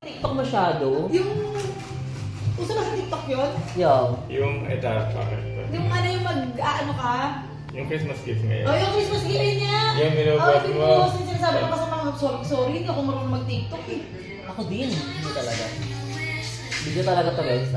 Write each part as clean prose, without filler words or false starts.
TikTok masyado. Yung... Uso ba sa TikTok yun? Yung dark character. Yung ano yung mag-ano ka? Yung Christmas gift ngayon. Oh, yung Christmas gift niya! Yung binubuhat mo. Oh, yung sinasabi ko pa sa mga sorry, hindi ako marunong mag-TikTok eh. ako din. Hindi talaga. Video talaga to guys.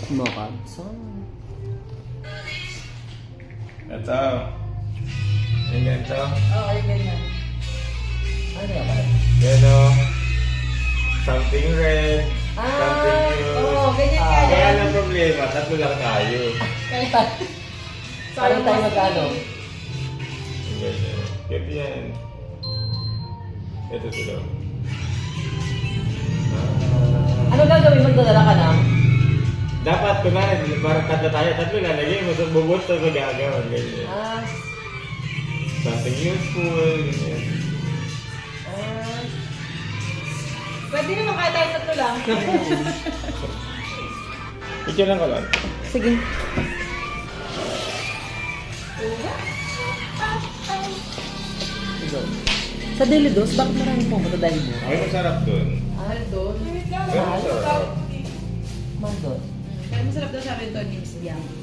Makan. So, Ito. Yung ganito. Oo, yung ganyan. ano yan pala? Yan o. Something red. Something new. Oo, ganyan Ah, kaya. Kaya lang problema, tatlo lang tayo. Kaya... Parang tayo magkano? Yung ganyan. Cute yan. Ito sila. Ano gagawin? Magdadala ka na? Dapat, kunwari, parang tatlo lang. Lagay mo, so bubot na magagawa. Ganyan. Ah. Something useful. Ganyan. Ah. Pwede naman kaya tayo tatlo lang. Picture lang ko lang. Sige. Sa Daily Dose, bakit marami pumunta dahil mo? Ay, masarap dun. Mahal doon. Pero masarap. Mahal doon. Kaya masarap daw sabi ito ni Miss Bianca.